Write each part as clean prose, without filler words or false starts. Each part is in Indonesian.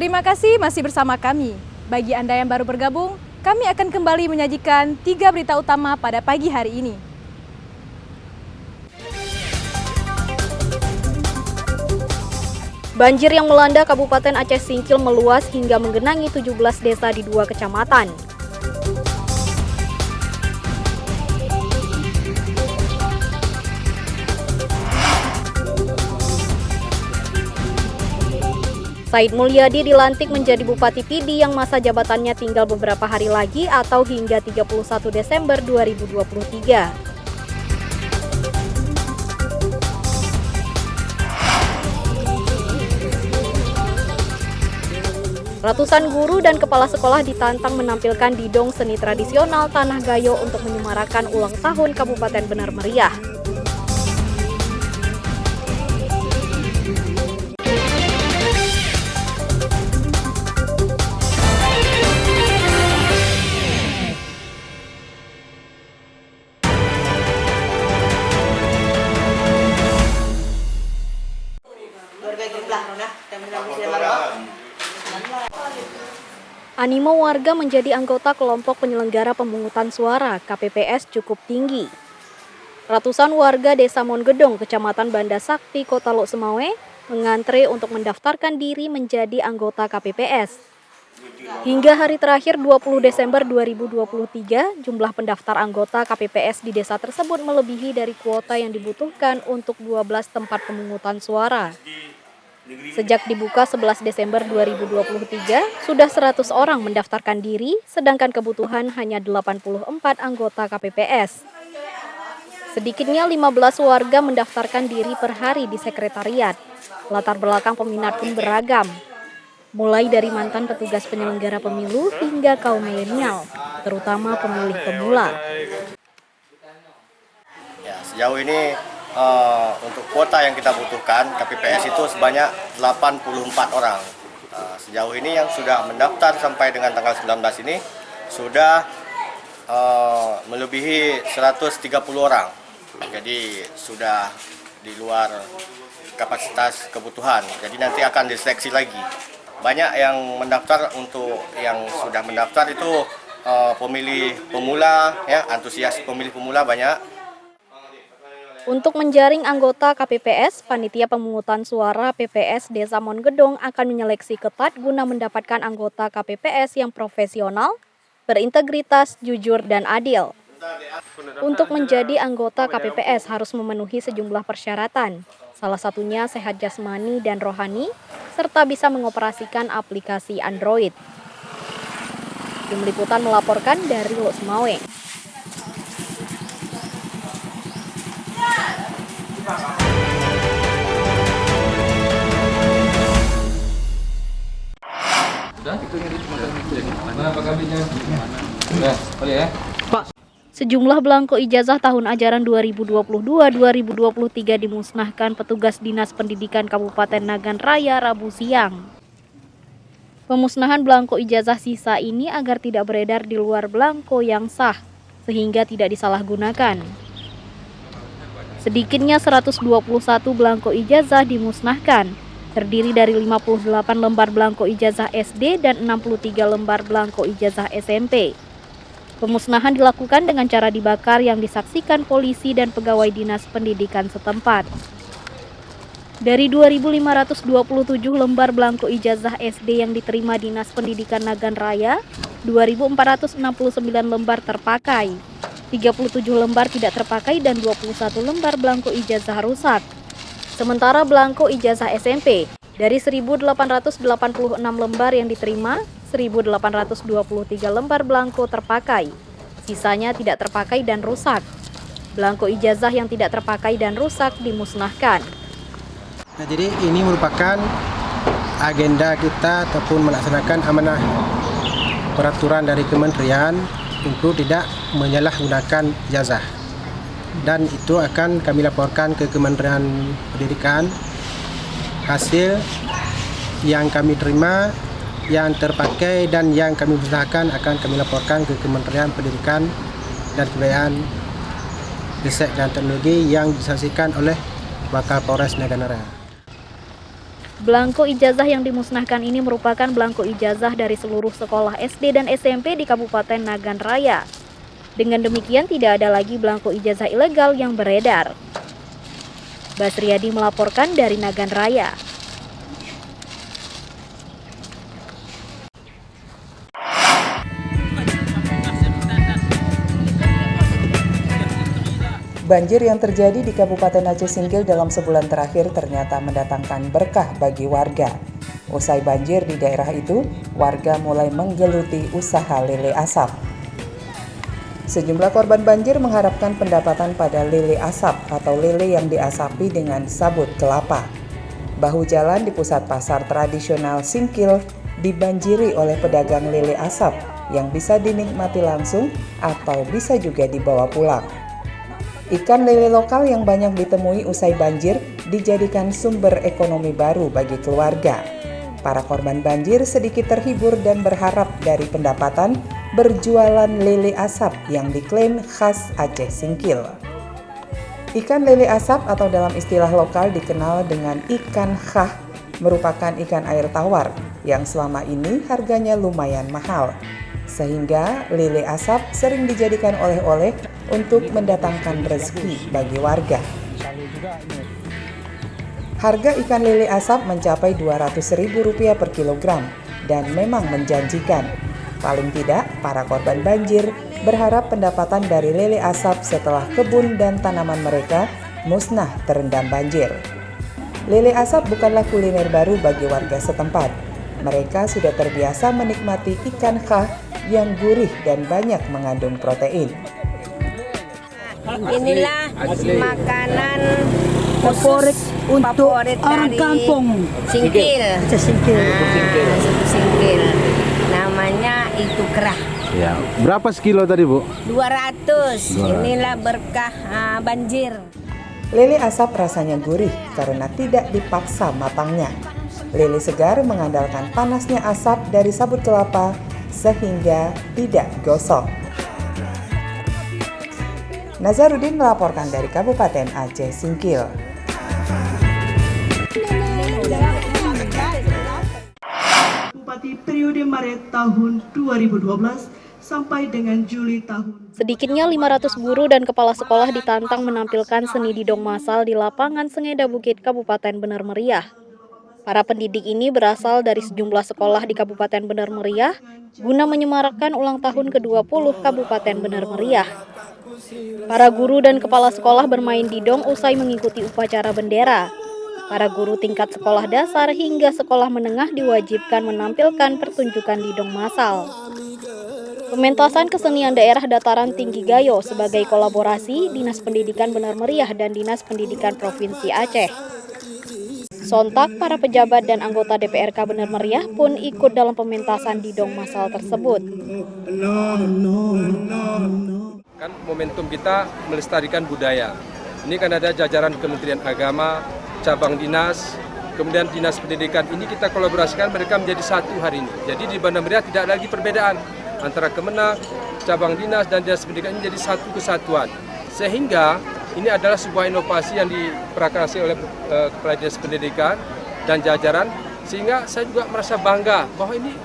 Terima kasih masih bersama kami. Bagi Anda yang baru bergabung, kami akan kembali menyajikan 3 berita utama pada pagi hari ini. Banjir yang melanda Kabupaten Aceh Singkil meluas hingga menggenangi 17 desa di 2 kecamatan. Said Mulyadi dilantik menjadi Bupati Pidi yang masa jabatannya tinggal beberapa hari lagi atau hingga 31 Desember 2023. Ratusan guru dan kepala sekolah ditantang menampilkan didong seni tradisional Tanah Gayo untuk menyemarakan ulang tahun Kabupaten Benar Meriah. Animo warga menjadi anggota kelompok penyelenggara pemungutan suara KPPS cukup tinggi. Ratusan warga Desa Mongedong, Kecamatan Banda Sakti, Kota Lok Sumawe, mengantre untuk mendaftarkan diri menjadi anggota KPPS. Hingga hari terakhir 20 Desember 2023, jumlah pendaftar anggota KPPS di desa tersebut melebihi dari kuota yang dibutuhkan untuk 12 tempat pemungutan suara. Sejak dibuka 11 Desember 2023, sudah 100 orang mendaftarkan diri, sedangkan kebutuhan hanya 84 anggota KPPS. Sedikitnya 15 warga mendaftarkan diri per hari di sekretariat. Latar belakang peminat pun beragam, mulai dari mantan petugas penyelenggara pemilu hingga kaum milenial, terutama pemilih pemula. Ya, sejauh ini untuk kuota yang kita butuhkan KPPS itu sebanyak 84 orang. Sejauh ini yang sudah mendaftar sampai dengan tanggal 19 ini sudah melebihi 130 orang. Jadi sudah di luar kapasitas kebutuhan. Jadi nanti akan diseleksi lagi. Banyak yang mendaftar, untuk yang sudah mendaftar itu pemilih pemula, ya, antusias pemilih pemula banyak. Untuk menjaring anggota KPPS, Panitia Pemungutan Suara PPS Desa Mongedong akan menyeleksi ketat guna mendapatkan anggota KPPS yang profesional, berintegritas, jujur, dan adil. Untuk menjadi anggota KPPS harus memenuhi sejumlah persyaratan, salah satunya sehat jasmani dan rohani, serta bisa mengoperasikan aplikasi Android. Tim Liputan melaporkan dari Lok Sumawe. Sejumlah belangko ijazah tahun ajaran 2022-2023 dimusnahkan petugas Dinas Pendidikan Kabupaten Nagan Raya Rabu siang. Pemusnahan belangko ijazah sisa ini agar tidak beredar di luar belangko yang sah, sehingga tidak disalahgunakan. Sedikitnya 121 belangko ijazah dimusnahkan, terdiri dari 58 lembar belangko ijazah SD dan 63 lembar belangko ijazah SMP. Pemusnahan dilakukan dengan cara dibakar yang disaksikan polisi dan pegawai dinas pendidikan setempat. Dari 2.527 lembar belangko ijazah SD yang diterima Dinas Pendidikan Nagan Raya, 2.469 lembar terpakai, 37 lembar tidak terpakai dan 21 lembar belangko ijazah rusak. Sementara belangko ijazah SMP, dari 1.886 lembar yang diterima, 1.823 lembar belangko terpakai, sisanya tidak terpakai dan rusak. Belangko ijazah yang tidak terpakai dan rusak dimusnahkan. Nah, jadi ini merupakan agenda kita ataupun melaksanakan amanah peraturan dari kementerian untuk tidak menyalahgunakan ijazah. Dan itu akan kami laporkan ke Kementerian Pendidikan. Hasil yang kami terima, yang terpakai dan yang kami musnahkan akan kami laporkan ke Kementerian Pendidikan dan Kebudayaan, Riset dan Teknologi yang disaksikan oleh Wakapolres Nagan Raya. Belangko ijazah yang dimusnahkan ini merupakan belangko ijazah dari seluruh sekolah SD dan SMP di Kabupaten Nagan Raya. Dengan demikian tidak ada lagi belangko ijazah ilegal yang beredar. Basriadi melaporkan dari Nagan Raya. Banjir yang terjadi di Kabupaten Aceh Singkil dalam sebulan terakhir ternyata mendatangkan berkah bagi warga. Usai banjir di daerah itu, warga mulai menggeluti usaha lele asap. Sejumlah korban banjir mengharapkan pendapatan pada lele asap atau lele yang diasapi dengan sabut kelapa. Bahu jalan di pusat pasar tradisional Singkil dibanjiri oleh pedagang lele asap yang bisa dinikmati langsung atau bisa juga dibawa pulang. Ikan lele lokal yang banyak ditemui usai banjir dijadikan sumber ekonomi baru bagi keluarga. Para korban banjir sedikit terhibur dan berharap dari pendapatan berjualan lele asap yang diklaim khas Aceh Singkil. Ikan lele asap atau dalam istilah lokal dikenal dengan ikan khah merupakan ikan air tawar yang selama ini harganya lumayan mahal. Sehingga lele asap sering dijadikan oleh-oleh untuk mendatangkan rezeki bagi warga. Harga ikan lele asap mencapai Rp200.000 per kilogram dan memang menjanjikan. Paling tidak, para korban banjir berharap pendapatan dari lele asap setelah kebun dan tanaman mereka musnah terendam banjir. Lele asap bukanlah kuliner baru bagi warga setempat. Mereka sudah terbiasa menikmati ikan khah yang gurih dan banyak mengandung protein. Inilah makanan favorit untuk orang kampung Singkil. Singkil. Namanya itu kerah. Ya, berapa sekilo tadi, Bu? 200. Inilah berkah banjir. Lele asap rasanya gurih karena tidak dipaksa matangnya. Lele segar mengandalkan panasnya asap dari sabut kelapa sehingga tidak gosong. Nazarudin melaporkan dari Kabupaten Aceh Singkil. Bupati periode Maret tahun 2012 sampai dengan Juli tahun. Sedikitnya 500 guru dan kepala sekolah ditantang menampilkan seni didong massal di lapangan Sengeda Bukit Kabupaten Bener Meriah. Para pendidik ini berasal dari sejumlah sekolah di Kabupaten Bener Meriah guna menyemarakkan ulang tahun ke-20 Kabupaten Bener Meriah. Para guru dan kepala sekolah bermain didong usai mengikuti upacara bendera. Para guru tingkat sekolah dasar hingga sekolah menengah diwajibkan menampilkan pertunjukan didong massal. Pementasan kesenian daerah dataran tinggi Gayo sebagai kolaborasi Dinas Pendidikan Bener Meriah dan Dinas Pendidikan Provinsi Aceh. Sontak para pejabat dan anggota DPRK Bener Meriah pun ikut dalam pementasan didong massal tersebut. Kan momentum kita melestarikan budaya. Ini kan ada jajaran Kementerian Agama, cabang dinas, kemudian Dinas Pendidikan. Ini kita kolaborasikan mereka menjadi satu hari ini. Jadi di Bener Meriah tidak ada lagi perbedaan antara Kemenak, cabang dinas dan Dinas Pendidikan ini jadi satu kesatuan. Sehingga ini adalah sebuah inovasi yang diprakarasi oleh Kepala Dinas Pendidikan dan jajaran, sehingga saya juga merasa bangga bahwa ini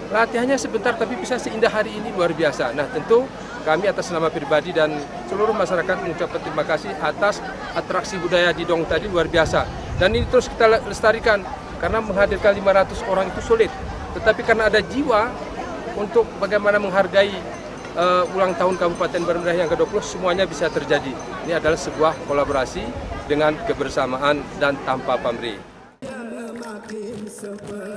latihannya sebentar tapi bisa seindah hari ini, luar biasa. Nah tentu kami atas nama pribadi dan seluruh masyarakat mengucapkan terima kasih atas atraksi budaya didong tadi, luar biasa. Dan ini terus kita lestarikan karena menghadirkan 500 orang itu sulit. Tetapi karena ada jiwa untuk bagaimana menghargai ulang tahun Kabupaten Bener Meriah yang ke-20, semuanya bisa terjadi. Ini adalah sebuah kolaborasi dengan kebersamaan dan tanpa pamrih.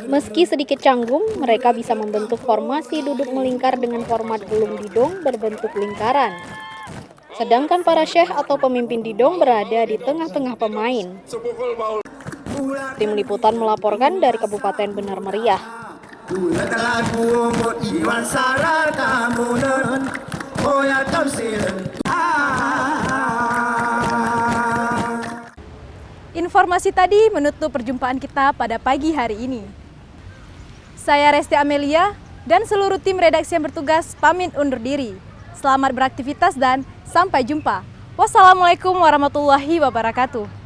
Meski sedikit canggung, mereka bisa membentuk formasi duduk melingkar dengan format gulung didong berbentuk lingkaran. Sedangkan para syekh atau pemimpin didong berada di tengah-tengah pemain. Tim Liputan melaporkan dari Kabupaten Bener Meriah. Informasi tadi menutup perjumpaan kita pada pagi hari ini. Saya Resti Amelia dan seluruh tim redaksi yang bertugas pamit undur diri. Selamat beraktivitas dan sampai jumpa. Wassalamualaikum warahmatullahi wabarakatuh.